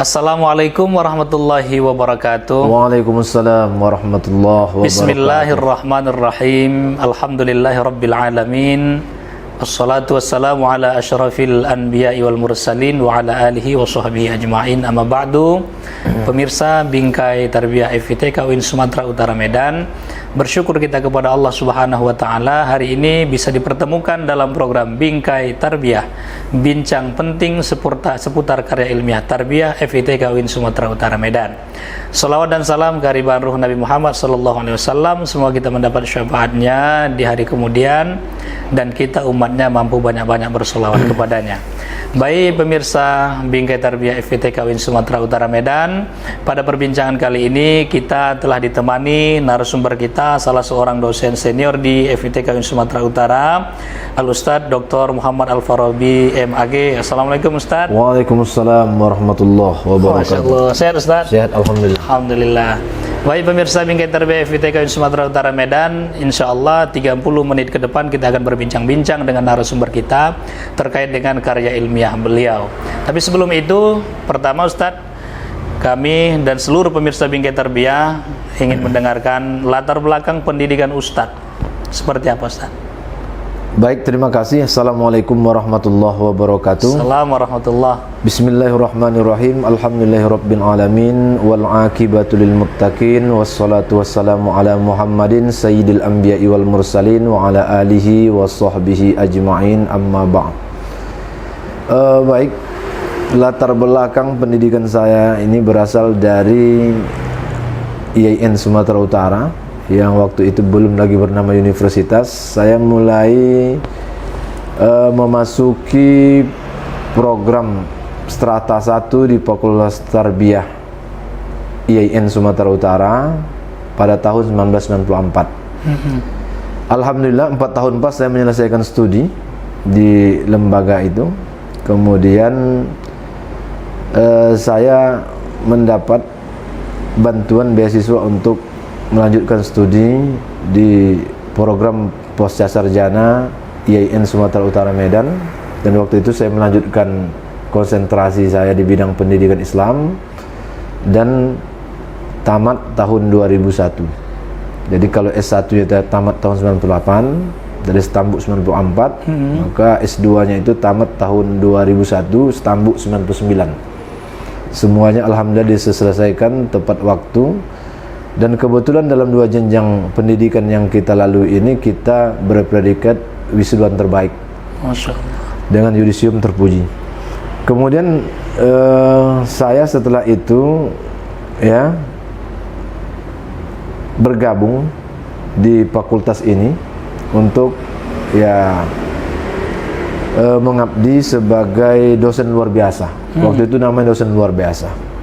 Assalamualaikum warahmatullahi wabarakatuh. Waalaikumsalam warahmatullahi wabarakatuh. Bismillahirrahmanirrahim. Alhamdulillahi rabbil alamin. Wassalatu wassalamu ala asyrafil anbiya'i wal mursalin wa ala alihi wa sahbihi ajma'in. Amma ba'du. Pemirsa Bingkai Tarbiyah FITK UIN Sumatera Utara Medan, bersyukur kita kepada Allah Subhanahu wa taala hari ini bisa dipertemukan dalam program Bingkai Tarbiyah, bincang penting seputar karya ilmiah tarbiyah FITK UIN Sumatera Utara Medan. Salawat dan salam kehadiran ruh Nabi Muhammad sallallahu alaihi wasallam, semoga kita mendapat syafaatnya di hari kemudian dan kita umatnya mampu banyak-banyak bersolawat kepadanya. Baik pemirsa Bingkai Tarbiyah FITK UIN Sumatera Utara Medan, pada perbincangan kali ini kita telah ditemani narasumber kita, salah seorang dosen senior di FITK UIN Sumatera Utara, Al-Ustadz Dr. Muhammad Al-Farabi MAG. Assalamualaikum Ustadz. Waalaikumsalam warahmatullahi wabarakatuh. Masya Allah. Sehat Ustadz? Sehat, alhamdulillah. Alhamdulillah. Baik pemirsa Bingkai Tarbiyah FITK UIN Sumatera Utara Medan, insya Allah 30 menit ke depan kita akan berbincang-bincang dengan narasumber kita terkait dengan karya ilmiah beliau. Tapi sebelum itu, pertama Ustadz, kami dan seluruh pemirsa Bingkai Tarbiyah ingin mendengarkan latar belakang pendidikan Ustadz. Seperti apa Ustadz? Baik, terima kasih. Assalamualaikum warahmatullahi wabarakatuh. Assalamualaikum warahmatullahi. Bismillahirrahmanirrahim. Alhamdulillahirabbil alamin wal aqibatu lil muttaqin wassalatu wassalamu ala Muhammadin sayyidil anbiya'i wal mursalin wa ala alihi washabbihi ajma'in, amma ba'd. Baik, latar belakang pendidikan saya ini berasal dari IAIN Sumatera Utara yang waktu itu belum lagi bernama universitas. Saya mulai memasuki program strata 1 di Fakultas Tarbiyah IAIN Sumatera Utara pada tahun 1994. Alhamdulillah 4 tahun pas saya menyelesaikan studi di lembaga itu. Kemudian saya mendapat bantuan beasiswa untuk melanjutkan studi di program pasca sarjana IAIN Sumatera Utara Medan, dan waktu itu saya melanjutkan konsentrasi saya di bidang pendidikan Islam dan tamat tahun 2001. Jadi kalau S1 nya tamat tahun 98 dari Stambuk 94, maka S2 nya itu tamat tahun 2001 Stambuk 99. Semuanya alhamdulillah diselesaikan tepat waktu. Dan kebetulan dalam 2 jenjang pendidikan yang kita lalui ini kita berpredikat wisudawan terbaik. Masya Allah. Dengan yudisium terpuji. Kemudian saya setelah itu ya bergabung di fakultas ini untuk ya mengabdi sebagai dosen luar biasa. Waktu itu namanya dosen luar biasa.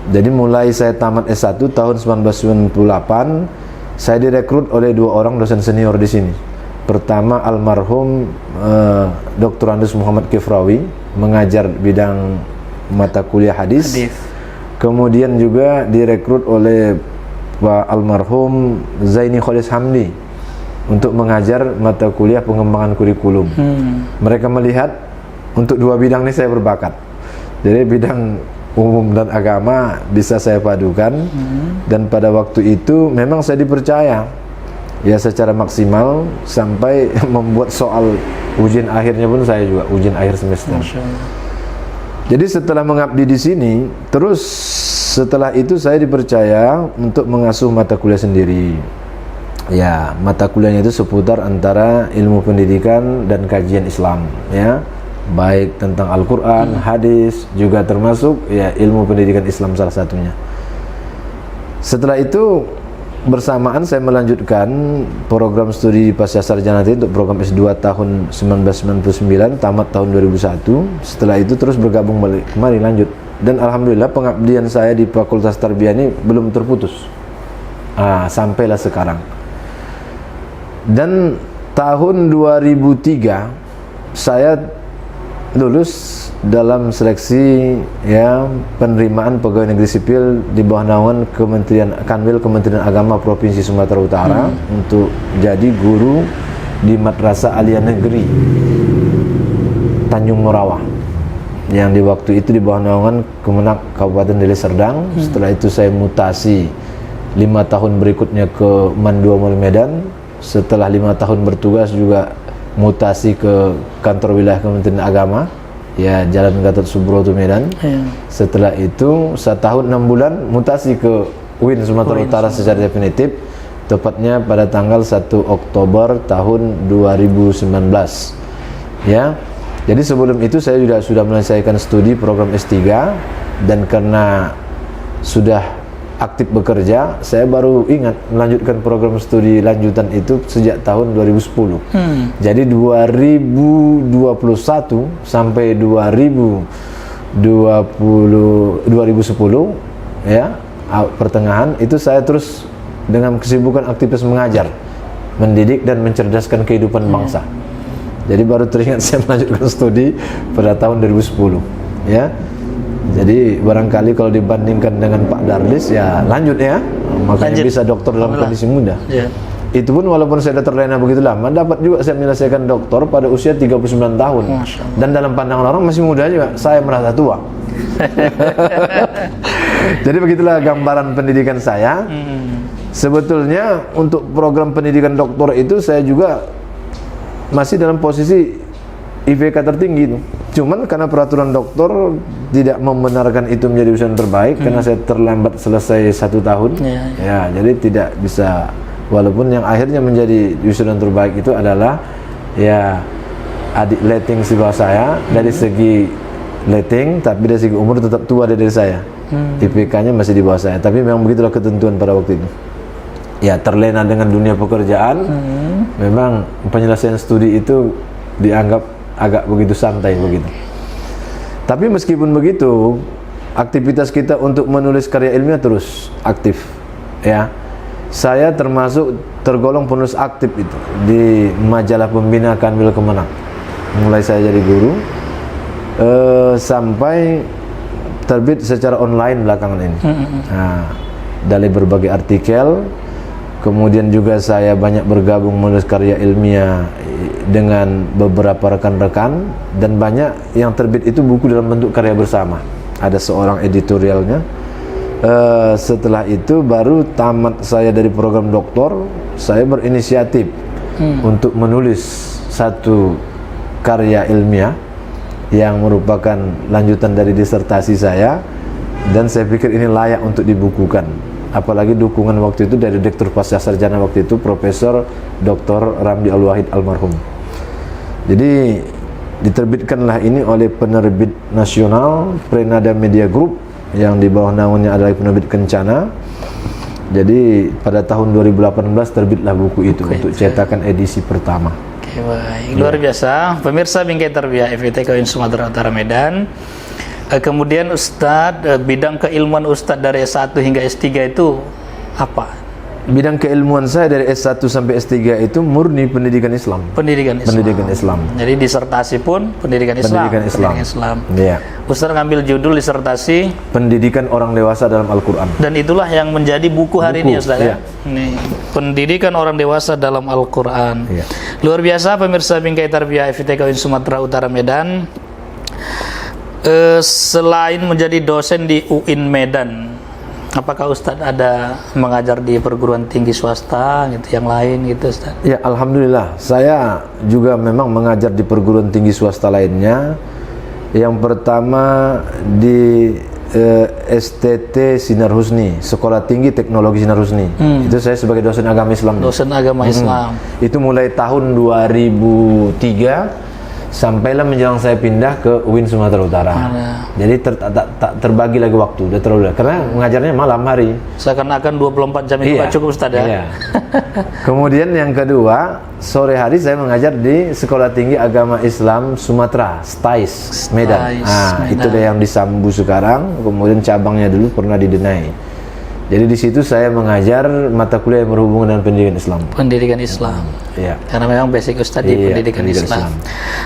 Jadi mulai saya tamat S1 tahun 1998, saya direkrut oleh 2 orang dosen senior di sini. Pertama almarhum Dr. Andus Muhammad Kifrawi, mengajar bidang mata kuliah hadis. Kemudian juga direkrut oleh Pak almarhum Zaini Kholis Hamdi untuk mengajar mata kuliah pengembangan kurikulum. Mereka melihat untuk 2 bidang ini saya berbakat. Jadi bidang umum dan agama bisa saya padukan, dan pada waktu itu memang saya dipercaya ya secara maksimal sampai membuat soal ujian akhirnya pun saya juga ujian akhir semester. Jadi setelah mengabdi di sini, terus setelah itu saya dipercaya untuk mengasuh mata kuliah sendiri. Ya, mata kuliahnya itu seputar antara ilmu pendidikan dan kajian Islam, ya. Baik tentang Al-Quran, hadis, juga termasuk ya ilmu pendidikan Islam salah satunya. Setelah itu bersamaan saya melanjutkan program studi pasca sarjana untuk program S2 tahun 1999, tamat tahun 2001. Setelah itu terus bergabung kembali lanjut, dan alhamdulillah pengabdian saya di Fakultas Tarbiyah ini belum terputus sampailah sekarang. Dan tahun 2003 saya lulus dalam seleksi ya penerimaan pegawai negeri sipil di bawah naungan Kementerian Kanwil Kementerian Agama Provinsi Sumatera Utara untuk jadi guru di Madrasah Aliyah Negeri Tanjung Morawah. yang di waktu itu di bawah naungan Kemenak Kabupaten Deli Serdang. Setelah itu saya mutasi 5 tahun berikutnya ke Mandua Mall Medan. Setelah 5 tahun bertugas juga mutasi ke kantor wilayah Kementerian Agama, ya Jalan Gatot Subroto Medan. Setelah itu 1 tahun 6 bulan mutasi ke UIN Sumatera Utara secara definitif, tepatnya pada tanggal 1 Oktober tahun 2019. Ya. Jadi sebelum itu saya juga sudah menyelesaikan studi program S3, dan karena sudah aktif bekerja, saya baru ingat melanjutkan program studi lanjutan itu sejak tahun 2010. Jadi 2021 sampai 2010 ya, pertengahan itu saya terus dengan kesibukan aktivitas mengajar, mendidik dan mencerdaskan kehidupan bangsa. Jadi baru teringat saya melanjutkan studi pada tahun 2010 ya. Jadi barangkali kalau dibandingkan dengan Pak Darlis ya lanjut ya, makanya bisa doktor dalam kondisi muda. Itu pun walaupun saya sudah terlena begitu lama, dapat juga saya menyelesaikan doktor pada usia 39 tahun. Dan dalam pandangan orang masih muda juga, saya merasa tua. Jadi begitulah gambaran pendidikan saya. Sebetulnya untuk program pendidikan doktor itu saya juga masih dalam posisi IPK tertinggi itu. Cuman karena peraturan dokter tidak membenarkan itu menjadi ujian terbaik, karena saya terlambat selesai 1 tahun. Ya, jadi tidak bisa. Walaupun yang akhirnya menjadi wisudawan terbaik itu adalah ya adik letting di bawah saya dari segi letting, tapi dari segi umur tetap tua dari saya. IPK-nya masih di bawah saya, tapi memang begitulah ketentuan pada waktu itu. Ya, terlena dengan dunia pekerjaan. Memang penyelesaian studi itu dianggap agak begitu santai begitu. Tapi meskipun begitu, aktivitas kita untuk menulis karya ilmiah terus aktif. Ya, saya tergolong penulis aktif itu di majalah pembina Kanwil Kemenak. Mulai saya jadi guru sampai terbit secara online belakangan ini. Nah, dari berbagai artikel, kemudian juga saya banyak bergabung menulis karya ilmiah dengan beberapa rekan-rekan, dan banyak yang terbit itu buku dalam bentuk karya bersama. Ada seorang editorialnya. Setelah itu baru tamat saya dari program doktor, saya berinisiatif untuk menulis satu karya ilmiah yang merupakan lanjutan dari disertasi saya, dan saya pikir ini layak untuk dibukukan. Apalagi dukungan waktu itu dari Direktur Pascasarjana waktu itu, Profesor Dr. Ramdi Al-Wahid almarhum. Jadi diterbitkanlah ini oleh penerbit nasional Prenada Media Group yang di bawah naungannya adalah penerbit Kencana. Jadi pada tahun 2018 terbitlah buku itu untuk cetakan edisi pertama. Oke, baik. Luar biasa. Pemirsa Bingkai Tarbiyah FIT UIN Sumatera Utara Medan. Kemudian Ustadz, bidang keilmuan Ustadz dari S1 hingga S3 itu apa? Bidang keilmuan saya dari S1 sampai S3 itu murni pendidikan Islam. Pendidikan Islam. Jadi disertasi pun pendidikan Islam. Pendidikan Islam. Iya. Ustadz ngambil judul disertasi Pendidikan Orang Dewasa dalam Al-Quran. Dan itulah yang menjadi buku hari ini, Ustadz. Ya? Nih, Pendidikan Orang Dewasa dalam Al-Quran. Iya. Luar biasa pemirsa Bingkai Tarbiyah FIT UIN Sumatera Utara Medan. Selain menjadi dosen di UIN Medan, apakah Ustadz ada mengajar di perguruan tinggi swasta gitu, yang lain gitu, Ustadz? Ya, alhamdulillah. Saya juga memang mengajar di perguruan tinggi swasta lainnya. Yang pertama di STT Sinar Husni, Sekolah Tinggi Teknologi Sinar Husni. Itu saya sebagai dosen agama Islam. Dosen agama Islam. Itu mulai tahun 2003 sampailah menjelang saya pindah ke UIN Sumatera Utara. Jadi tak terbagi lagi waktu, udah terlalu, karena mengajarnya malam hari. Seakan-akan 24 jam itu cukup, Ustaz ya. Iya. Kemudian yang kedua, sore hari saya mengajar di Sekolah Tinggi Agama Islam Sumatera, STAIS Medan. Itu dia yang di Sambu sekarang, kemudian cabangnya dulu pernah di Denai. Jadi di situ saya mengajar mata kuliah yang berhubungan dengan pendidikan Islam. Pendidikan Islam. Iya. Karena memang basic Ustaz di pendidikan Islam.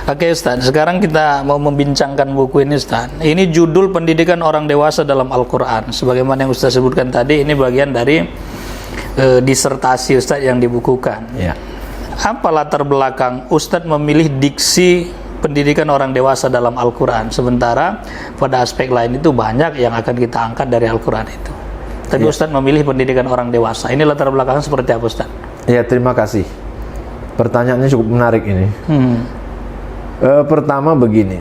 Oke, Ustaz, sekarang kita mau membincangkan buku ini, Ustaz. Ini judul Pendidikan Orang Dewasa dalam Al-Quran. Sebagaimana yang Ustaz sebutkan tadi, ini bagian dari disertasi Ustaz yang dibukukan. Iya. Apa latar belakang Ustaz memilih diksi pendidikan orang dewasa dalam Al-Quran, sementara pada aspek lain itu banyak yang akan kita angkat dari Al-Quran itu. Tapi Ustadz memilih pendidikan orang dewasa. Ini latar belakangnya seperti apa, Ustadz? Ya, terima kasih. Pertanyaannya cukup menarik ini. Pertama begini,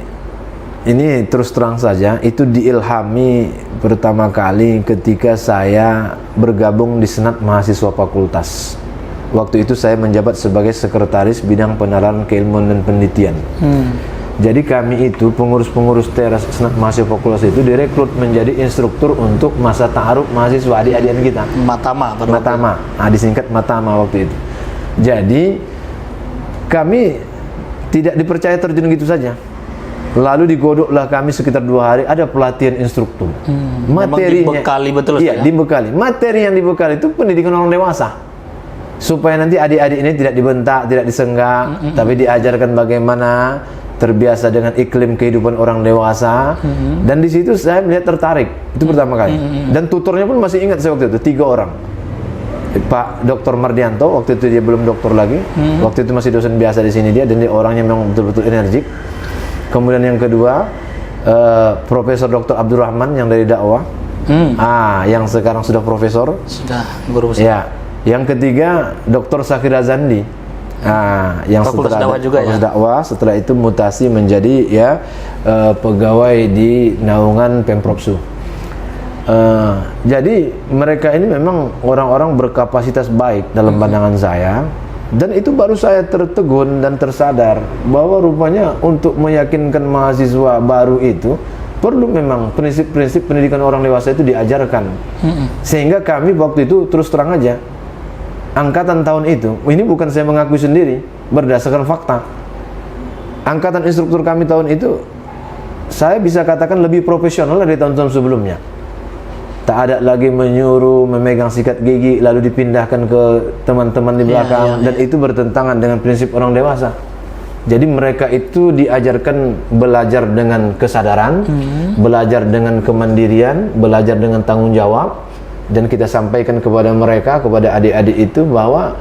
ini terus terang saja, itu diilhami pertama kali ketika saya bergabung di Senat Mahasiswa Fakultas. Waktu itu saya menjabat sebagai sekretaris bidang penalaran keilmuan dan penelitian. Jadi kami itu pengurus-pengurus teras Senat Mahasiswa Fakultas itu direkrut menjadi instruktur untuk masa ta'aruf mahasiswa adik-adikan kita. Matama, disingkat Matama waktu itu. Jadi kami tidak dipercaya terjun gitu saja. Lalu digodoklah kami sekitar 2 hari, ada pelatihan instruktur. Materinya dibekali betul, iya, dibekali. Materi yang dibekali itu pendidikan orang dewasa. Supaya nanti adik-adik ini tidak dibentak, tidak disenggak, tapi diajarkan bagaimana terbiasa dengan iklim kehidupan orang dewasa. Dan di situ saya melihat tertarik. Itu pertama kali. Dan tutornya pun masih ingat saya waktu itu, 3 orang. Pak Dr. Mardianto, waktu itu dia belum doktor lagi. Waktu itu masih dosen biasa di sini dia, dan dia orangnya memang betul-betul energik. Kemudian yang kedua, Profesor Dr. Abdurrahman yang dari dakwah. Yang sekarang sudah profesor. Sudah guru besar. Ya. Yang ketiga, Dr. Sakira Zandi. Yang Fakultas dakwah juga ya. Dakwah, setelah itu mutasi menjadi pegawai di naungan Pemprovsu. Jadi mereka ini memang orang-orang berkapasitas baik dalam pandangan saya, dan itu baru saya tertegun dan tersadar bahwa rupanya untuk meyakinkan mahasiswa baru itu perlu memang prinsip-prinsip pendidikan orang dewasa itu diajarkan. Sehingga kami waktu itu terus terang aja, angkatan tahun itu, ini bukan saya mengakui sendiri, berdasarkan fakta. Angkatan instruktur kami tahun itu, saya bisa katakan lebih profesional dari tahun-tahun sebelumnya. Tak ada lagi menyuruh, memegang sikat gigi, lalu dipindahkan ke teman-teman di belakang, dan itu bertentangan dengan prinsip orang dewasa. Jadi mereka itu diajarkan belajar dengan kesadaran, belajar dengan kemandirian, belajar dengan tanggung jawab. Dan kita sampaikan kepada mereka, kepada adik-adik itu bahwa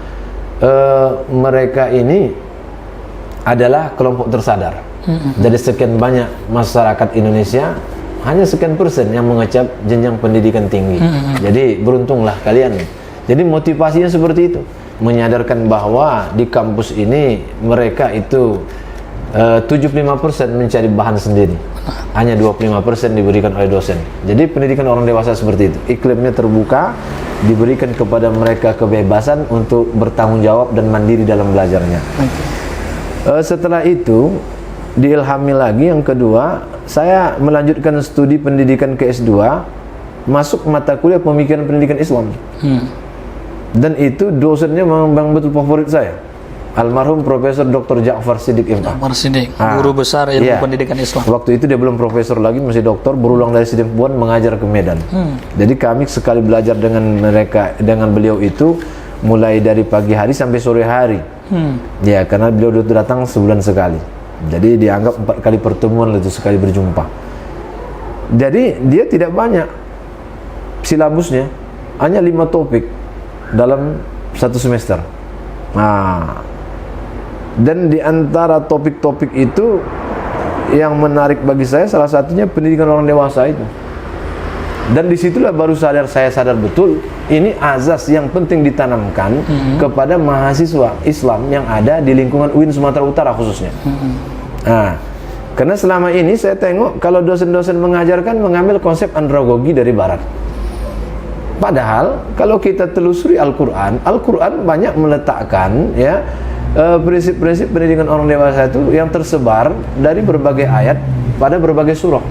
mereka ini adalah kelompok tersadar. Dari sekian banyak masyarakat Indonesia, hanya sekian persen yang mengecap jenjang pendidikan tinggi. Jadi beruntunglah kalian. Jadi motivasinya seperti itu, menyadarkan bahwa di kampus ini mereka itu 75% mencari bahan sendiri, hanya 25% diberikan oleh dosen. Jadi pendidikan orang dewasa seperti itu, iklimnya terbuka, diberikan kepada mereka kebebasan untuk bertanggung jawab dan mandiri dalam belajarnya. Setelah itu diilhami lagi, yang kedua, saya melanjutkan studi pendidikan ke S2, masuk mata kuliah pemikiran pendidikan Islam. Dan itu dosennya memang betul favorit saya, almarhum Profesor Dr. Ja'far Siddiq Imam. Ja'far Siddiq, guru besar ilmu pendidikan Islam. Waktu itu dia belum profesor lagi, masih doktor, berulang dari Sidempuan mengajar ke Medan. Jadi kami sekali belajar dengan mereka, dengan beliau itu mulai dari pagi hari sampai sore hari. Ya, karena beliau datang sebulan sekali. Jadi dianggap 4 kali pertemuan itu sekali berjumpa. Jadi dia tidak banyak silabusnya, hanya 5 topik dalam 1 semester. Dan di antara topik-topik itu yang menarik bagi saya salah satunya pendidikan orang dewasa itu. Dan disitulah baru saya sadar betul ini azas yang penting ditanamkan kepada mahasiswa Islam yang ada di lingkungan UIN Sumatera Utara khususnya. Karena selama ini saya tengok kalau dosen-dosen mengajarkan mengambil konsep andragogi dari Barat. Padahal kalau kita telusuri Al-Quran, Al-Quran banyak meletakkan prinsip-prinsip pendidikan orang dewasa itu yang tersebar dari berbagai ayat pada berbagai surah.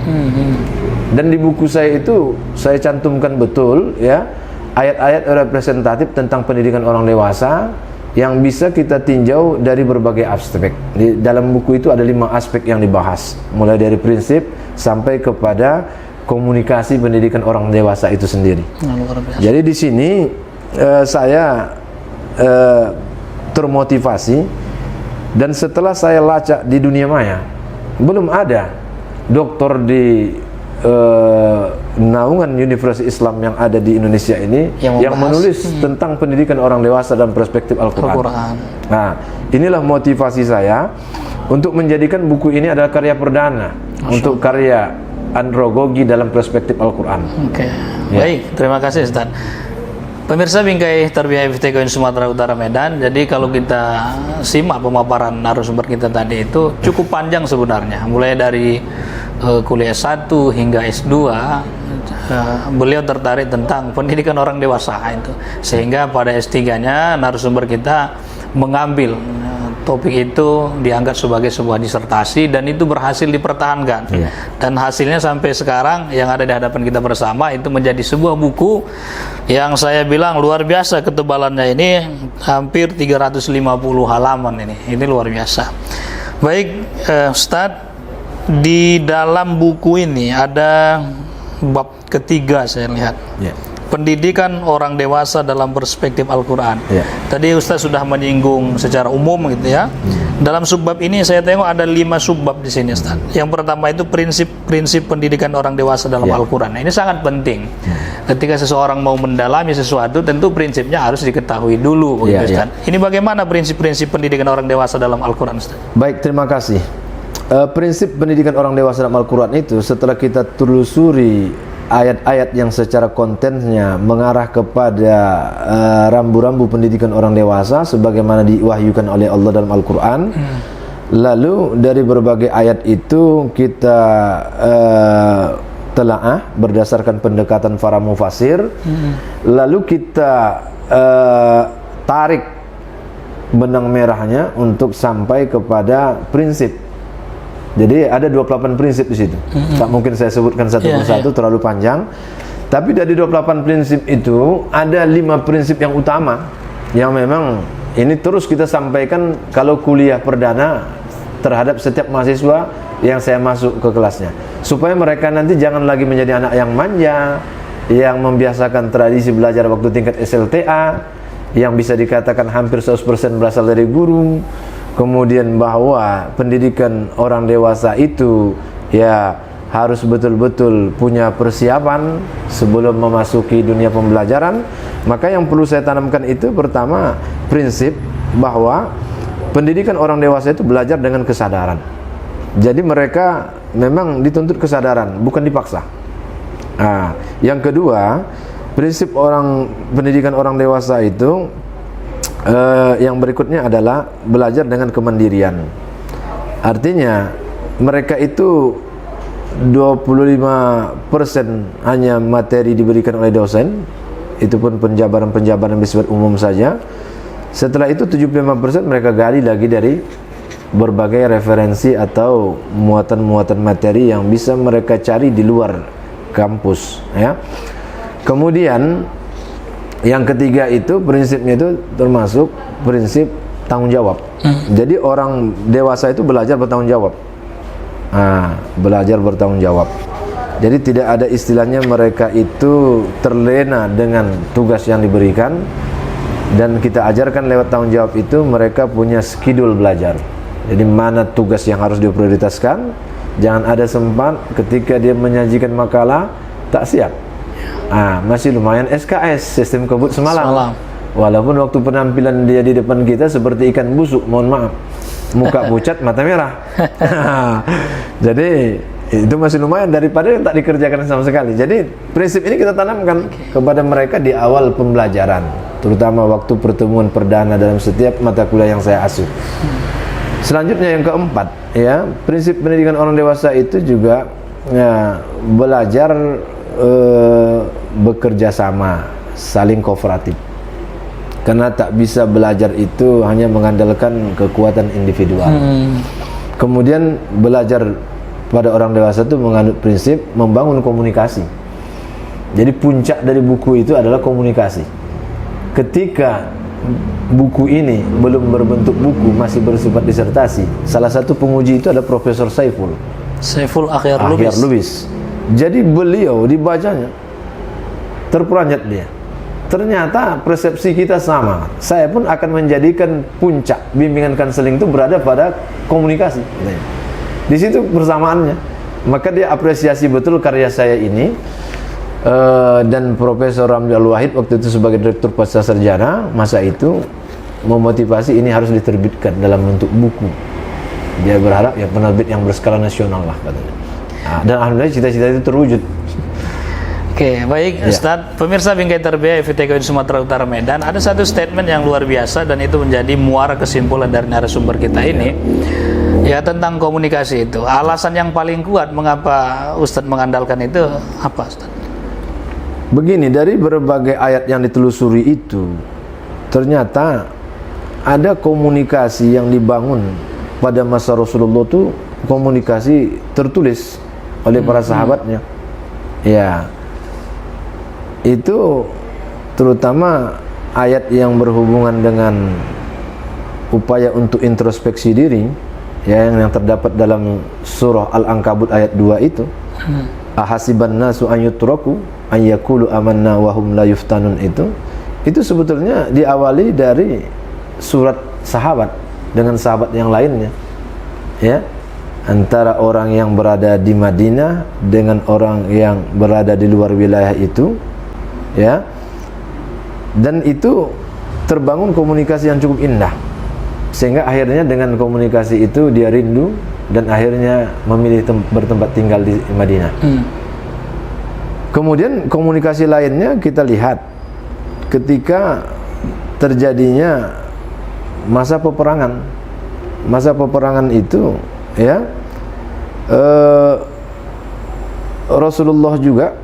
Dan di buku saya itu saya cantumkan betul ayat-ayat representatif tentang pendidikan orang dewasa yang bisa kita tinjau dari berbagai aspek. Di dalam buku itu ada 5 aspek yang dibahas, mulai dari prinsip sampai kepada komunikasi pendidikan orang dewasa itu sendiri. Jadi di sini saya termotivasi, dan setelah saya lacak di dunia maya, belum ada doktor di naungan universitas Islam yang ada di Indonesia ini yang menulis tentang pendidikan orang dewasa dan perspektif Al-Quran. Nah, inilah motivasi saya untuk menjadikan buku ini adalah karya perdana untuk karya andragogi dalam perspektif Al-Quran. Oke. Baik, terima kasih Ustaz. Pemirsa Bingkai Tarbiyah FTK Sumatera Utara Medan, jadi kalau kita simak pemaparan narasumber kita tadi itu cukup panjang sebenarnya, mulai dari kuliah S1 hingga S2. Beliau tertarik tentang pendidikan orang dewasa itu, sehingga pada S3-nya narasumber kita mengambil topik itu dianggap sebagai sebuah disertasi dan itu berhasil dipertahankan. Dan hasilnya sampai sekarang yang ada di hadapan kita bersama itu menjadi sebuah buku yang saya bilang luar biasa ketebalannya, ini hampir 350 halaman ini luar biasa. Baik, Ustadz, di dalam buku ini ada bab ketiga saya lihat. Pendidikan orang dewasa dalam perspektif Al-Quran. Tadi Ustaz sudah menyinggung secara umum gitu ya. Dalam subbab ini saya tengok ada 5 subbab di sini, Ustaz. Yang pertama itu prinsip pendidikan orang dewasa dalam Al-Quran. Nah, ini sangat penting. Ketika seseorang mau mendalami sesuatu, tentu prinsipnya harus diketahui dulu, begitu, Ustaz. Ini bagaimana prinsip-prinsip pendidikan orang dewasa dalam Al-Quran, Ustaz? Baik, terima kasih. Prinsip pendidikan orang dewasa dalam Al-Quran itu setelah kita telusuri ayat-ayat yang secara kontennya mengarah kepada rambu-rambu pendidikan orang dewasa sebagaimana diwahyukan oleh Allah dalam Al-Quran. Lalu dari berbagai ayat itu kita telaah berdasarkan pendekatan para mufasir. Lalu kita tarik benang merahnya untuk sampai kepada prinsip. Jadi ada 28 prinsip di situ. Tak mungkin saya sebutkan satu persatu, terlalu panjang. Tapi dari 28 prinsip itu ada 5 prinsip yang utama yang memang ini terus kita sampaikan kalau kuliah perdana terhadap setiap mahasiswa yang saya masuk ke kelasnya, supaya mereka nanti jangan lagi menjadi anak yang manja, yang membiasakan tradisi belajar waktu tingkat SLTA, yang bisa dikatakan hampir 100% berasal dari guru. Kemudian bahwa pendidikan orang dewasa itu ya harus betul-betul punya persiapan sebelum memasuki dunia pembelajaran. Maka yang perlu saya tanamkan itu pertama prinsip bahwa pendidikan orang dewasa itu belajar dengan kesadaran. Jadi mereka memang dituntut kesadaran, bukan dipaksa. Nah, yang kedua, prinsip pendidikan orang dewasa itu yang berikutnya adalah belajar dengan kemandirian. Artinya mereka itu 25% hanya materi diberikan oleh dosen, itu pun penjabaran-penjabaran bersifat umum saja. Setelah itu 75% mereka gali lagi dari berbagai referensi atau muatan-muatan materi yang bisa mereka cari di luar kampus, ya. Kemudian yang ketiga itu prinsipnya itu termasuk prinsip tanggung jawab. Jadi orang dewasa itu belajar bertanggung jawab. Belajar bertanggung jawab. Jadi tidak ada istilahnya mereka itu terlena dengan tugas yang diberikan, dan kita ajarkan lewat tanggung jawab itu mereka punya schedule belajar. Jadi mana tugas yang harus diprioritaskan. Jangan ada sempat ketika dia menyajikan makalah tak siap. Masih lumayan SKS, sistem kebut semalam. Walaupun waktu penampilan dia di depan kita seperti ikan busuk, mohon maaf, muka pucat, mata merah. Jadi itu masih lumayan daripada yang tak dikerjakan sama sekali. Jadi prinsip ini kita tanamkan kepada mereka di awal pembelajaran, terutama waktu pertemuan perdana dalam setiap mata kuliah yang saya asuh. Selanjutnya yang keempat, ya, prinsip pendidikan orang dewasa itu juga belajar bekerja sama, saling kooperatif. Karena tak bisa belajar itu hanya mengandalkan kekuatan individual. Kemudian belajar pada orang dewasa itu menganut prinsip membangun komunikasi. Jadi puncak dari buku itu adalah komunikasi. Ketika buku ini belum berbentuk buku, masih bersifat disertasi, salah satu penguji itu ada Profesor Saiful Akhyar Lubis. Jadi beliau dibacanya terperanjat dia. Ternyata persepsi kita sama. Saya pun akan menjadikan puncak bimbingan konseling itu berada pada komunikasi. Di situ persamaannya. Maka dia apresiasi betul karya saya ini. Dan Profesor Ramli Al-Wahid waktu itu sebagai Direktur Pasca Sarjana masa itu memotivasi ini harus diterbitkan dalam bentuk buku. Dia berharap ya penerbit yang berskala nasional lah katanya. Dan alhamdulillah cita-cita itu terwujud. Oke, baik Ustadz. Pemirsa Bingkai Tarbiyah FITK Sumatera Utara Medan, ada satu statement yang luar biasa dan itu menjadi muara kesimpulan dari narasumber kita ini. Ya, tentang komunikasi itu. Alasan yang paling kuat mengapa Ustadz mengandalkan itu apa, Ustadz? Begini, dari berbagai ayat yang ditelusuri itu ternyata ada komunikasi yang dibangun pada masa Rasulullah itu, komunikasi tertulis oleh para sahabatnya. Ya, itu terutama ayat yang berhubungan dengan upaya untuk introspeksi diri, ya, yang terdapat dalam surah Al-Ankabut ayat 2 itu. Ahasiban nasu an yutraku an yaqulu amanna wa hum la yuftanun, itu sebetulnya diawali dari surat sahabat dengan sahabat yang lainnya, ya, antara orang yang berada di Madinah dengan orang yang berada di luar wilayah itu, ya, dan itu terbangun komunikasi yang cukup indah, sehingga akhirnya dengan komunikasi itu dia rindu dan akhirnya memilih bertempat tinggal di Madinah. Kemudian komunikasi lainnya kita lihat ketika terjadinya masa peperangan. Masa peperangan itu, ya, Rasulullah juga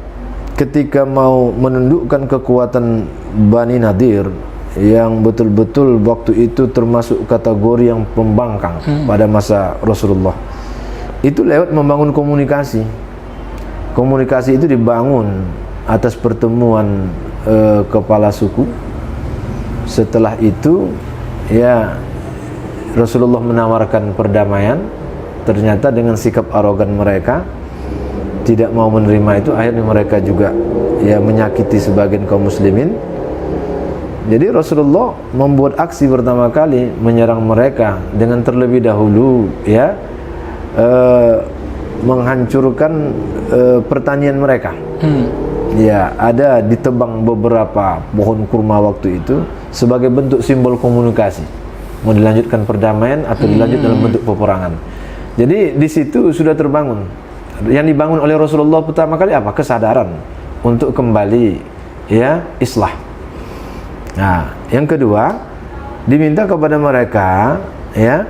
ketika mau menundukkan kekuatan Bani Nadir yang betul-betul waktu itu termasuk kategori yang pembangkang pada masa Rasulullah, itu lewat membangun komunikasi. Komunikasi itu dibangun atas pertemuan kepala suku. Setelah itu, ya, Rasulullah menawarkan perdamaian. Ternyata dengan sikap arogan mereka tidak mau menerima itu, akhirnya mereka juga, ya, menyakiti sebagian kaum muslimin. Jadi Rasulullah membuat aksi pertama kali menyerang mereka dengan terlebih dahulu, ya, menghancurkan pertanian mereka. Ya, ada ditebang beberapa pohon kurma waktu itu sebagai bentuk simbol komunikasi. Mau dilanjutkan perdamaian atau dilanjut dalam bentuk peperangan. Jadi di situ sudah terbangun. Yang dibangun oleh Rasulullah pertama kali apa? Kesadaran untuk kembali, ya, islah. Nah, yang kedua, diminta kepada mereka, ya,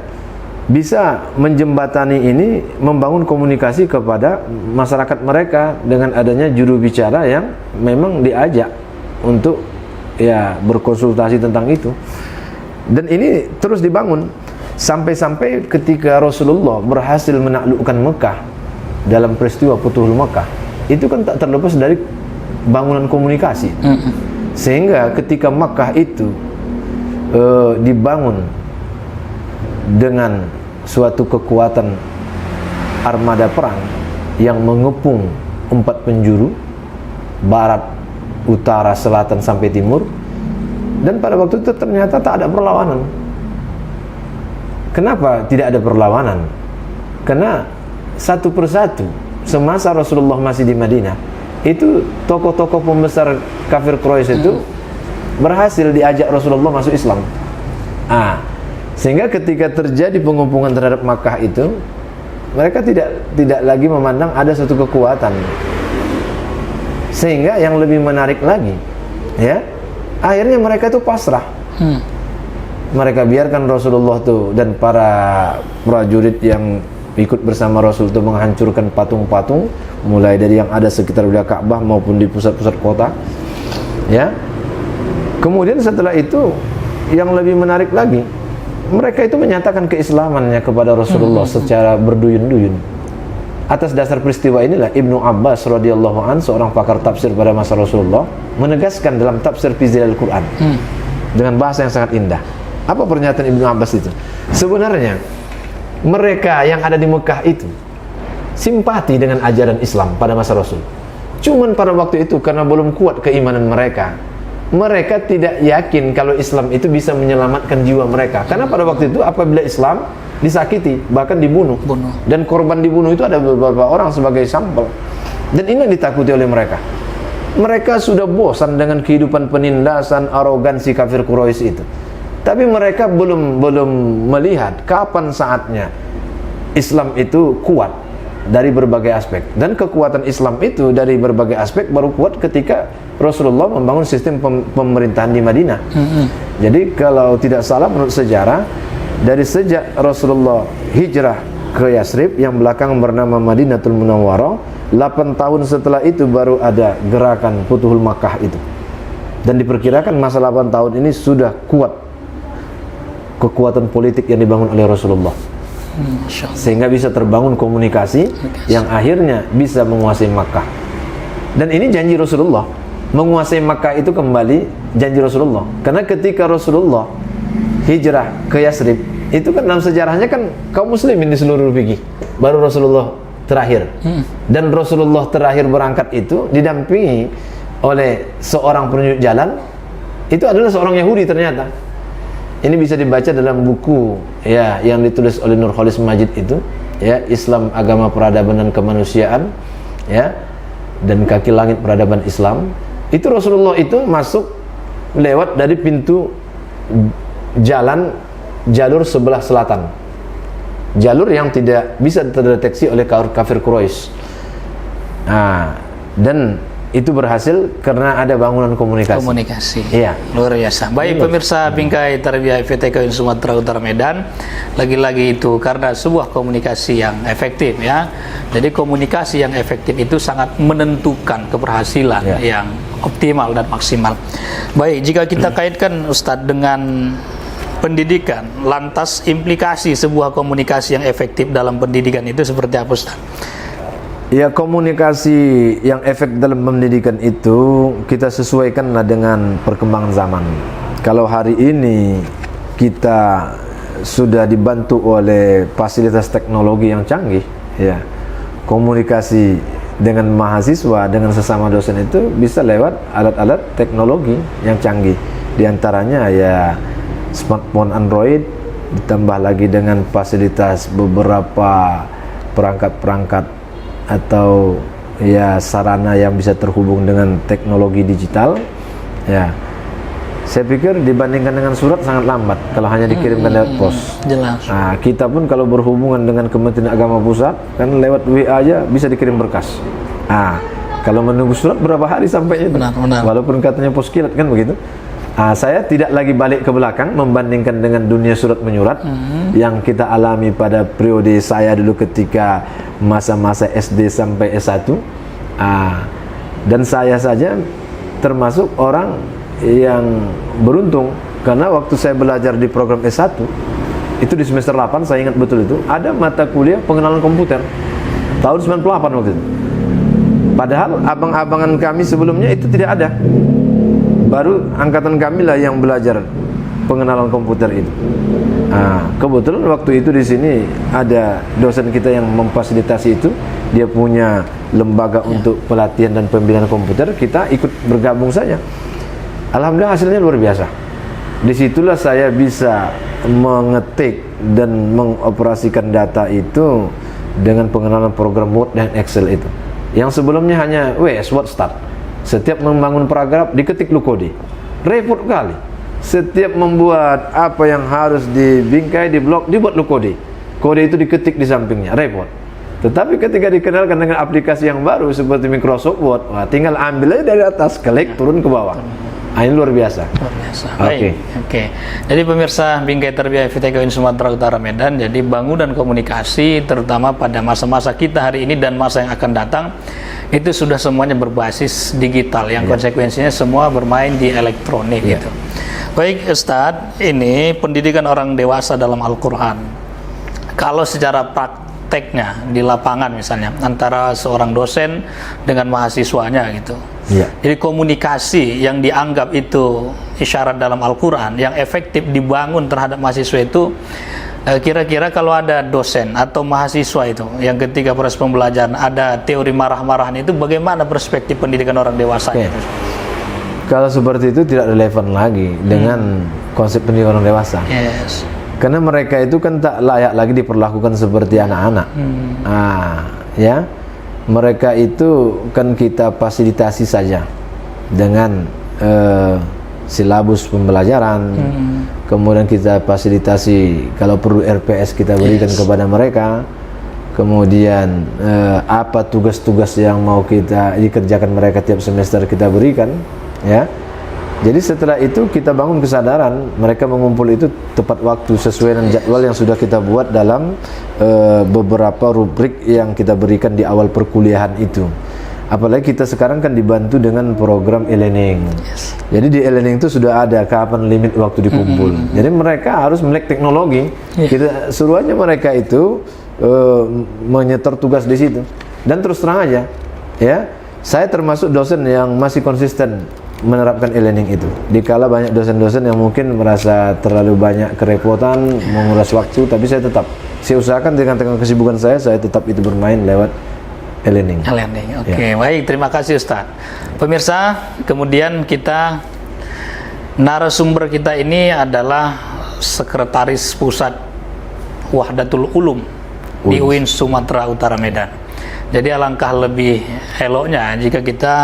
bisa menjembatani ini, membangun komunikasi kepada masyarakat mereka dengan adanya juru bicara yang memang diajak untuk, ya, berkonsultasi tentang itu. Dan ini terus dibangun sampai-sampai ketika Rasulullah berhasil menaklukkan Mekah dalam peristiwa Futuhul Mekah, itu kan tak terlepas dari bangunan komunikasi. Sehingga ketika Mekah itu dibangun dengan suatu kekuatan armada perang yang mengepung 4 penjuru, barat, utara, selatan sampai timur, dan pada waktu itu ternyata tak ada perlawanan. Kenapa tidak ada perlawanan? Karena satu persatu semasa Rasulullah masih di Madinah, itu tokoh-tokoh pembesar kafir Quraisy itu berhasil diajak Rasulullah masuk Islam. Sehingga ketika terjadi pengepungan terhadap Makkah itu, mereka tidak lagi memandang ada satu kekuatan. Sehingga yang lebih menarik lagi, ya, akhirnya mereka itu pasrah. Mereka biarkan Rasulullah tuh dan para prajurit yang ikut bersama Rasul itu menghancurkan patung-patung, mulai dari yang ada sekitar wilayah Ka'bah maupun di pusat-pusat kota, ya. Kemudian setelah itu yang lebih menarik lagi, mereka itu menyatakan keislamannya kepada Rasulullah secara berduyun-duyun. Atas dasar peristiwa inilah Ibnu Abbas radhiyallahu an, seorang pakar tafsir pada masa Rasulullah, menegaskan dalam tafsir fi Zilal Quran dengan bahasa yang sangat indah. Apa pernyataan Ibnu Abbas itu? Sebenarnya mereka yang ada di Mekah itu simpati dengan ajaran Islam pada masa Rasul. Cuman pada waktu itu karena belum kuat keimanan mereka, mereka tidak yakin kalau Islam itu bisa menyelamatkan jiwa mereka. Karena pada waktu itu apabila Islam disakiti, bahkan dibunuh. Dan korban dibunuh itu ada beberapa orang sebagai sampel. Dan ini yang ditakuti oleh mereka. Mereka sudah bosan dengan kehidupan penindasan, arogansi kafir Quraisy itu. Tapi mereka belum melihat kapan saatnya Islam itu kuat dari berbagai aspek. Dan kekuatan Islam itu dari berbagai aspek baru kuat ketika Rasulullah membangun sistem pemerintahan di Madinah. Jadi kalau tidak salah menurut sejarah, dari sejak Rasulullah hijrah ke Yasrib yang belakang bernama Madinatul Munawwarah, 8 tahun setelah itu baru ada gerakan Futuhul Makkah itu. Dan diperkirakan masa 8 tahun ini sudah kuat kekuatan politik yang dibangun oleh Rasulullah, sehingga bisa terbangun komunikasi yang akhirnya bisa menguasai Makkah. Dan ini janji Rasulullah, menguasai Makkah itu kembali janji Rasulullah. Karena ketika Rasulullah hijrah ke Yasrib, itu kan dalam sejarahnya kan kaum muslimin di seluruh fikih, baru Rasulullah terakhir. Dan Rasulullah terakhir berangkat itu didampingi oleh seorang penunjuk jalan, itu adalah seorang Yahudi ternyata. Ini bisa dibaca dalam buku ya yang ditulis oleh Nurholis Majid itu, ya, Islam Agama Peradaban dan Kemanusiaan, ya, dan Kaki Langit Peradaban Islam. Itu Rasulullah itu masuk lewat dari pintu jalur sebelah selatan, jalur yang tidak bisa terdeteksi oleh kafir Quraisy. Nah, dan itu berhasil karena ada bangunan komunikasi. Iya, luar biasa. Baik pemirsa Bingkai Tarbiyah FTK Sumatera Utara Medan, lagi-lagi itu karena sebuah komunikasi yang efektif, ya. Jadi komunikasi yang efektif itu sangat menentukan keberhasilan yang optimal dan maksimal. Baik, jika kita kaitkan Ustadz dengan pendidikan, lantas implikasi sebuah komunikasi yang efektif dalam pendidikan itu seperti apa, Ustaz? Ya, komunikasi yang efektif dalam pendidikan itu kita sesuaikanlah dengan perkembangan zaman. Kalau hari ini kita sudah dibantu oleh fasilitas teknologi yang canggih, ya, komunikasi dengan mahasiswa, dengan sesama dosen itu bisa lewat alat-alat teknologi yang canggih. Di antaranya ya smartphone Android, ditambah lagi dengan fasilitas beberapa perangkat-perangkat atau ya sarana yang bisa terhubung dengan teknologi digital. Ya, saya pikir dibandingkan dengan surat sangat lambat kalau hanya dikirimkan lewat pos. Jelas. Nah, kita pun kalau berhubungan dengan Kementerian Agama Pusat kan lewat WA aja bisa dikirim berkas. Ah, kalau menunggu surat berapa hari sampainya? Benar. Walaupun katanya pos kilat kan begitu. Saya tidak lagi balik ke belakang membandingkan dengan dunia surat menyurat yang kita alami pada periode saya dulu ketika masa-masa SD sampai S1. Dan saya saja termasuk orang yang beruntung karena waktu saya belajar di program S1 itu di semester 8, saya ingat betul itu ada mata kuliah pengenalan komputer tahun 98 waktu itu. Padahal abang-abangan kami sebelumnya itu tidak ada. Baru angkatan kami lah yang belajar pengenalan komputer itu. Kebetulan waktu itu di sini ada dosen kita yang memfasilitasi itu. Dia punya lembaga untuk pelatihan dan pembinaan komputer. Kita ikut bergabung saja. Alhamdulillah hasilnya luar biasa. Disitulah saya bisa mengetik dan mengoperasikan data itu dengan pengenalan program Word dan Excel itu. Yang sebelumnya hanya Word Start. Setiap membangun paragraf diketik lu kode, repot kali. Setiap membuat apa yang harus dibingkai, diblok, dibuat lu kode. Kode itu diketik di sampingnya, repot. Tetapi ketika dikenalkan dengan aplikasi yang baru seperti Microsoft Word, tinggal ambil aja dari atas, klik, turun ke bawah. Ini luar biasa. Oke. Jadi pemirsa Bingkai Tarbiyah FTK Sumatera Utara Medan, jadi bangunan komunikasi terutama pada masa-masa kita hari ini dan masa yang akan datang itu sudah semuanya berbasis digital yang konsekuensinya semua bermain di elektronik gitu. Baik Ustadz, ini pendidikan orang dewasa dalam Al-Quran. Kalau secara prakteknya di lapangan misalnya antara seorang dosen dengan mahasiswanya gitu. Jadi komunikasi yang dianggap itu isyarat dalam Al-Quran yang efektif dibangun terhadap mahasiswa itu kira-kira kalau ada dosen atau mahasiswa itu yang ketika proses pembelajaran ada teori marah-marahan itu bagaimana perspektif pendidikan orang dewasa itu? Kalau seperti itu tidak relevan lagi dengan konsep pendidikan orang dewasa. Karena mereka itu kan tak layak lagi diperlakukan seperti anak-anak. Ya, mereka itu kan kita fasilitasi saja dengan silabus pembelajaran. Kemudian kita fasilitasi kalau perlu RPS kita berikan kepada mereka. Kemudian apa tugas-tugas yang mau kita dikerjakan mereka tiap semester kita berikan, ya. Jadi setelah itu kita bangun kesadaran mereka mengumpul itu tepat waktu sesuai dengan jadwal yang sudah kita buat dalam beberapa rubrik yang kita berikan di awal perkuliahan itu. Apalagi kita sekarang kan dibantu dengan program e-learning. Jadi di e-learning itu sudah ada kapan limit waktu dikumpul. Jadi mereka harus melek teknologi. Kita suruh aja mereka itu menyetor tugas di situ. Dan terus terang aja, ya, saya termasuk dosen yang masih konsisten menerapkan e-learning itu. Dikala banyak dosen-dosen yang mungkin merasa terlalu banyak kerepotan, menguras waktu, tapi saya usahakan dengan tengah kesibukan saya tetap itu bermain lewat e-learning. Oke, baik, terima kasih Ustaz. Pemirsa, kemudian narasumber kita ini adalah Sekretaris Pusat Wahdatul Ulum di UIN Sumatera Utara Medan. Jadi alangkah lebih eloknya jika kita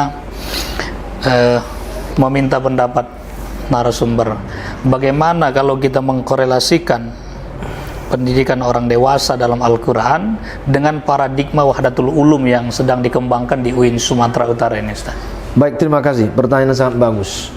meminta pendapat narasumber. Bagaimana kalau kita mengkorelasikan pendidikan orang dewasa dalam Al-Quran dengan paradigma Wahdatul Ulum yang sedang dikembangkan di UIN Sumatera Utara ini, Ustaz? Baik, terima kasih. Pertanyaan sangat bagus.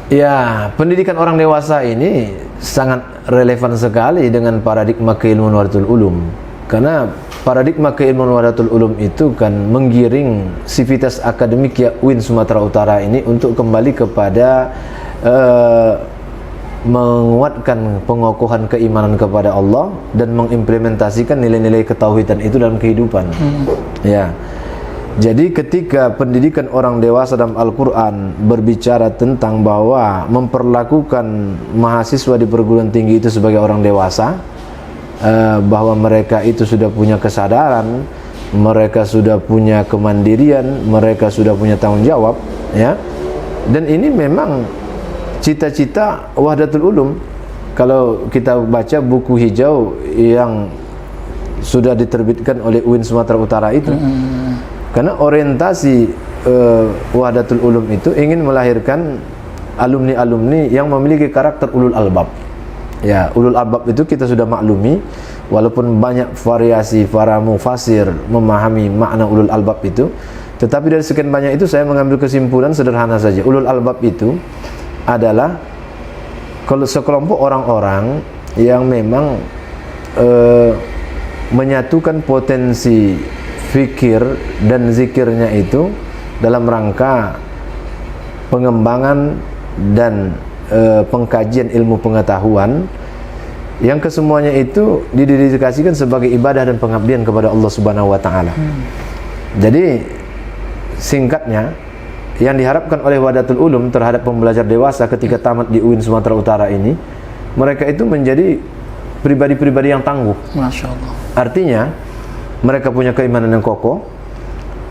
Ya, pendidikan orang dewasa ini sangat relevan sekali dengan paradigma keilmuan Wahdatul Ulum. Karena paradigma keilmuan Wahdatul Ulum itu kan menggiring sivitas akademik ya UIN Sumatera Utara ini untuk kembali kepada menguatkan pengokohan keimanan kepada Allah dan mengimplementasikan nilai-nilai ketauhidan itu dalam kehidupan. Ya. Jadi ketika pendidikan orang dewasa dalam Al-Quran berbicara tentang bahwa memperlakukan mahasiswa di perguruan tinggi itu sebagai orang dewasa, bahwa mereka itu sudah punya kesadaran, mereka sudah punya kemandirian, mereka sudah punya tanggung jawab, ya. Dan ini memang cita-cita Wahdatul Ulum. Kalau kita baca buku hijau yang sudah diterbitkan oleh UIN Sumatera Utara itu, karena orientasi Wahdatul Ulum itu ingin melahirkan alumni-alumni yang memiliki karakter ulul albab. Ya, ulul albab itu kita sudah maklumi, walaupun banyak variasi para mufasir memahami makna ulul albab itu, tetapi dari sekian banyak itu saya mengambil kesimpulan sederhana saja. Ulul albab itu adalah kalau sekelompok orang-orang yang memang menyatukan potensi fikir dan zikirnya itu dalam rangka pengembangan dan pengkajian ilmu pengetahuan yang kesemuanya itu didedikasikan sebagai ibadah dan pengabdian kepada Allah Subhanahu wa taala. Jadi singkatnya, yang diharapkan oleh Wahdatul Ulum terhadap pembelajar dewasa ketika tamat di UIN Sumatera Utara ini, mereka itu menjadi pribadi-pribadi yang tangguh. Masya Allah. Artinya mereka punya keimanan yang kokoh,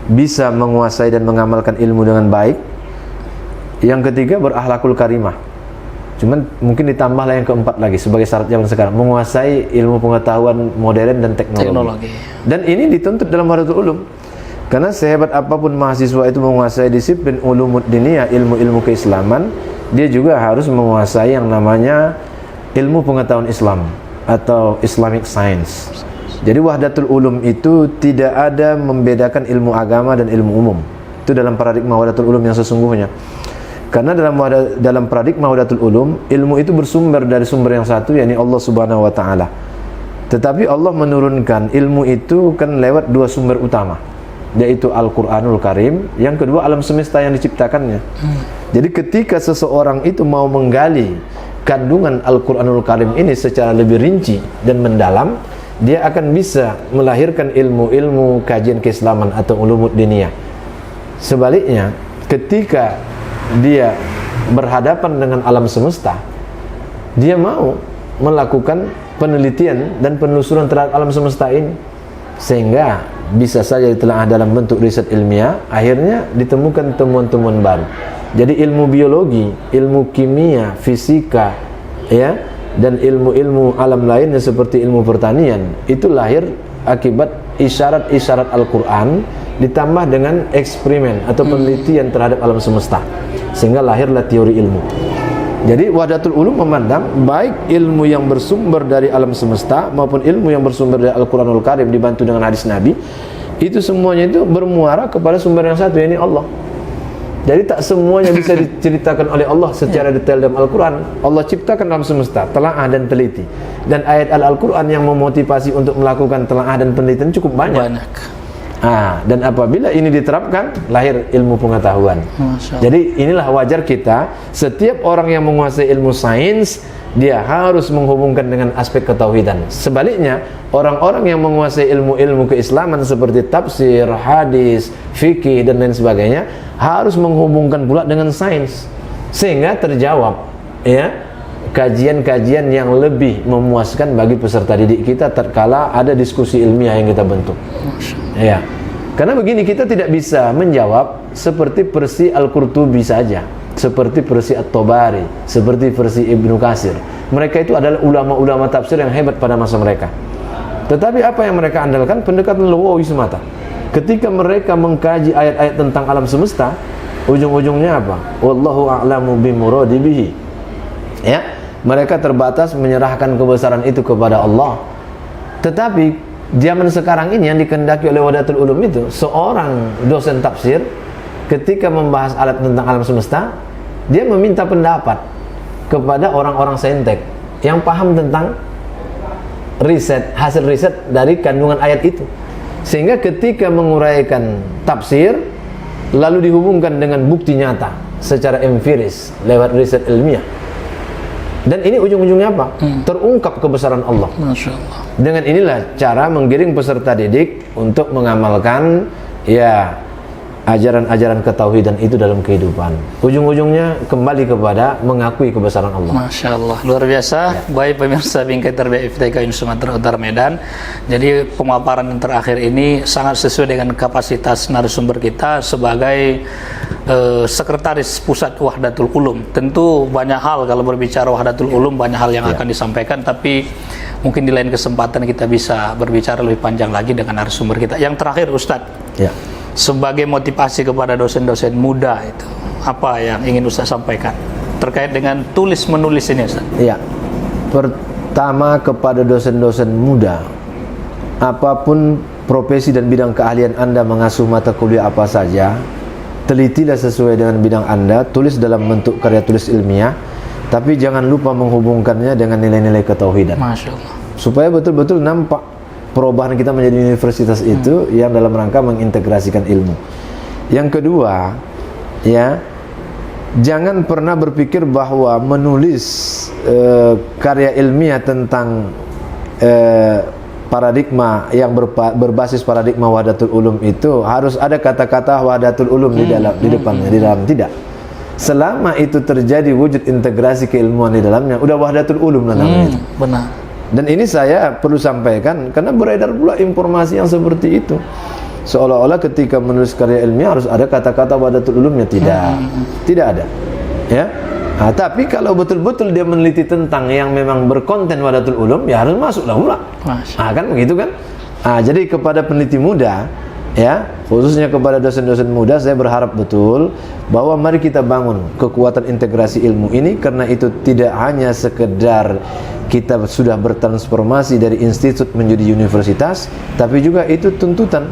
bisa menguasai dan mengamalkan ilmu dengan baik. Yang ketiga, berakhlakul karimah. Cuman mungkin ditambahlah yang keempat lagi sebagai syarat zaman sekarang, menguasai ilmu pengetahuan modern dan teknologi. Dan ini dituntut dalam Wahdatul Ulum. Karena sehebat apapun mahasiswa itu menguasai disiplin ulumud diniyah, ilmu-ilmu keislaman, dia juga harus menguasai yang namanya ilmu pengetahuan Islam atau Islamic Science. Jadi Wahdatul Ulum itu tidak ada membedakan ilmu agama dan ilmu umum. Itu dalam paradigma Wahdatul Ulum yang sesungguhnya. Karena dalam paradigma Wahdatul Ulum, ilmu itu bersumber dari sumber yang satu, yakni Allah Subhanahu wa taala. Tetapi Allah menurunkan ilmu itu kan lewat dua sumber utama, yaitu Al-Qur'anul Karim, yang kedua alam semesta yang diciptakannya. Jadi ketika seseorang itu mau menggali kandungan Al-Qur'anul Karim ini secara lebih rinci dan mendalam, dia akan bisa melahirkan ilmu-ilmu kajian keislaman atau ulumud diniyah. Sebaliknya, ketika dia berhadapan dengan alam semesta, dia mau melakukan penelitian dan penelusuran terhadap alam semesta ini, sehingga bisa saja ditelaah dalam bentuk riset ilmiah, akhirnya ditemukan temuan-temuan baru. Jadi ilmu biologi, ilmu kimia, fisika, ya, dan ilmu-ilmu alam lainnya seperti ilmu pertanian itu lahir akibat isyarat-isyarat Al-Quran ditambah dengan eksperimen atau penelitian terhadap alam semesta, sehingga lahirlah teori ilmu. Jadi Wahdatul Ulum memandang baik ilmu yang bersumber dari alam semesta maupun ilmu yang bersumber dari Al-Quranul Karim dibantu dengan hadis Nabi, itu semuanya itu bermuara kepada sumber yang satu, yakni Allah. Jadi tak semuanya bisa diceritakan oleh Allah secara detail dalam Al-Quran. Allah ciptakan alam semesta, telaah dan teliti. Dan ayat Al-Quran yang memotivasi untuk melakukan telaah dan penelitian cukup banyak. Dan apabila ini diterapkan, lahir ilmu pengetahuan. Jadi inilah wajar kita, setiap orang yang menguasai ilmu sains, dia harus menghubungkan dengan aspek ketauhidan. Sebaliknya, orang-orang yang menguasai ilmu-ilmu keislaman seperti tafsir, hadis, fikih dan lain sebagainya, harus menghubungkan pula dengan sains, sehingga terjawab ya kajian-kajian yang lebih memuaskan bagi peserta didik kita tatkala ada diskusi ilmiah yang kita bentuk. Ya. Karena begini, kita tidak bisa menjawab seperti versi Al-Qurtubi saja, seperti versi At-Tabari, seperti versi Ibnu Katsir. Mereka itu adalah ulama-ulama tafsir yang hebat pada masa mereka. Tetapi apa yang mereka andalkan? Pendekatan lugawi semata. Ketika mereka mengkaji ayat-ayat tentang alam semesta, ujung-ujungnya apa? Wallahu a'lamu bimuradi bihi. Ya, mereka terbatas menyerahkan kebesaran itu kepada Allah. Tetapi zaman sekarang ini yang dikehendaki oleh Wahdatul Ulum itu, seorang dosen tafsir ketika membahas alat tentang alam semesta, dia meminta pendapat kepada orang-orang saintek yang paham tentang riset, hasil riset dari kandungan ayat itu. Sehingga ketika menguraikan tafsir lalu dihubungkan dengan bukti nyata secara empiris lewat riset ilmiah, dan ini ujung-ujungnya apa? Terungkap kebesaran Allah. Masya Allah. Dengan inilah cara menggiring peserta didik untuk mengamalkan ya ajaran-ajaran ketauhidan itu dalam kehidupan. Ujung-ujungnya kembali kepada mengakui kebesaran Allah. Masya Allah, luar biasa. Baik pemirsa Bingkai Tarbiyah IFTK Sumatera Utara Medan. Jadi pemaparan yang terakhir ini sangat sesuai dengan kapasitas narasumber kita sebagai sekretaris pusat Wahdatul Ulum. Tentu banyak hal, kalau berbicara Wahdatul Ulum banyak hal yang akan disampaikan, tapi mungkin di lain kesempatan kita bisa berbicara lebih panjang lagi dengan narasumber kita. Yang terakhir Ustadz, sebagai motivasi kepada dosen-dosen muda itu, apa yang ingin Ustaz sampaikan terkait dengan tulis menulis ini, Ustaz? Iya. Pertama, kepada dosen-dosen muda, apapun profesi dan bidang keahlian Anda mengasuh mata kuliah apa saja, telitilah sesuai dengan bidang Anda, tulis dalam bentuk karya tulis ilmiah, tapi jangan lupa menghubungkannya dengan nilai-nilai ketauhidan. Masya Allah. Supaya betul-betul nampak perubahan kita menjadi universitas itu yang dalam rangka mengintegrasikan ilmu. Yang kedua, ya, jangan pernah berpikir bahwa menulis karya ilmiah tentang paradigma yang berbasis paradigma Wahdatul Ulum itu harus ada kata-kata Wahdatul Ulum di depannya, di dalam. Tidak. Selama itu terjadi wujud integrasi keilmuan di dalamnya, udah Wahdatul Ulum namanya. Benar. Dan ini saya perlu sampaikan karena beredar pula informasi yang seperti itu, seolah-olah ketika menulis karya ilmiah harus ada kata-kata Wahdatul Ulumnya. Tidak ada, ya. Tapi kalau betul-betul dia meneliti tentang yang memang berkonten Wahdatul Ulum, ya harus masuklah pula. Kan begitu kan? Jadi kepada peneliti muda, ya, khususnya kepada dosen-dosen muda, saya berharap betul bahwa mari kita bangun kekuatan integrasi ilmu ini, karena itu tidak hanya sekedar kita sudah bertransformasi dari institut menjadi universitas, tapi juga itu tuntutan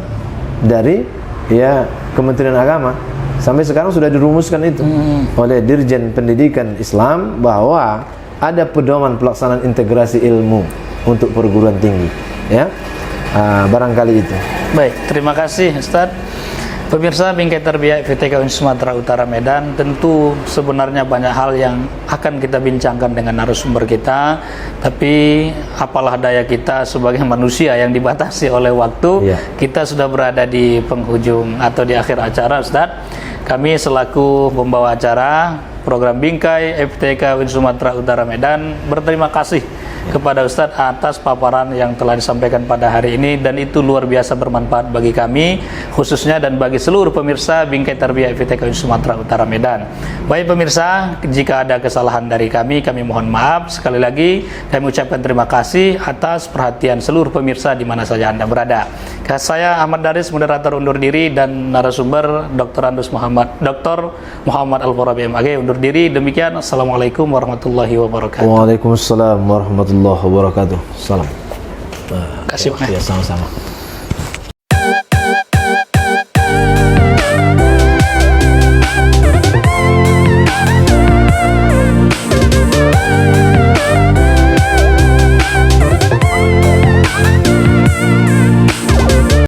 dari ya Kementerian Agama. Sampai sekarang sudah dirumuskan itu oleh Dirjen Pendidikan Islam bahwa ada pedoman pelaksanaan integrasi ilmu untuk perguruan tinggi, ya. Barangkali itu. Baik, terima kasih Ustaz. Pemirsa Bingkai Tarbiyah IFTK Sumatera Utara Medan, tentu sebenarnya banyak hal yang akan kita bincangkan dengan narasumber kita, tapi apalah daya kita sebagai manusia yang dibatasi oleh waktu. Kita sudah berada di penghujung atau di akhir acara, Ustaz. Kami selaku pembawa acara program Bingkai IFTK Sumatera Utara Medan berterima kasih kepada Ustadz atas paparan yang telah disampaikan pada hari ini, dan itu luar biasa bermanfaat bagi kami khususnya dan bagi seluruh pemirsa Bingkai Tarbiyah FITK Sumatera Utara Medan. Baik pemirsa, jika ada kesalahan dari kami mohon maaf. Sekali lagi kami ucapkan terima kasih atas perhatian seluruh pemirsa di mana saja Anda berada. Saya Ahmad Daris, moderator undur diri, dan narasumber Dr. Muhammad Al-Farabi MAG undur diri. Demikian, assalamualaikum warahmatullahi wabarakatuh. Waalaikumsalam warahmatullahi wabarakatuh. Salam. Terima kasih. Ya, sama-sama.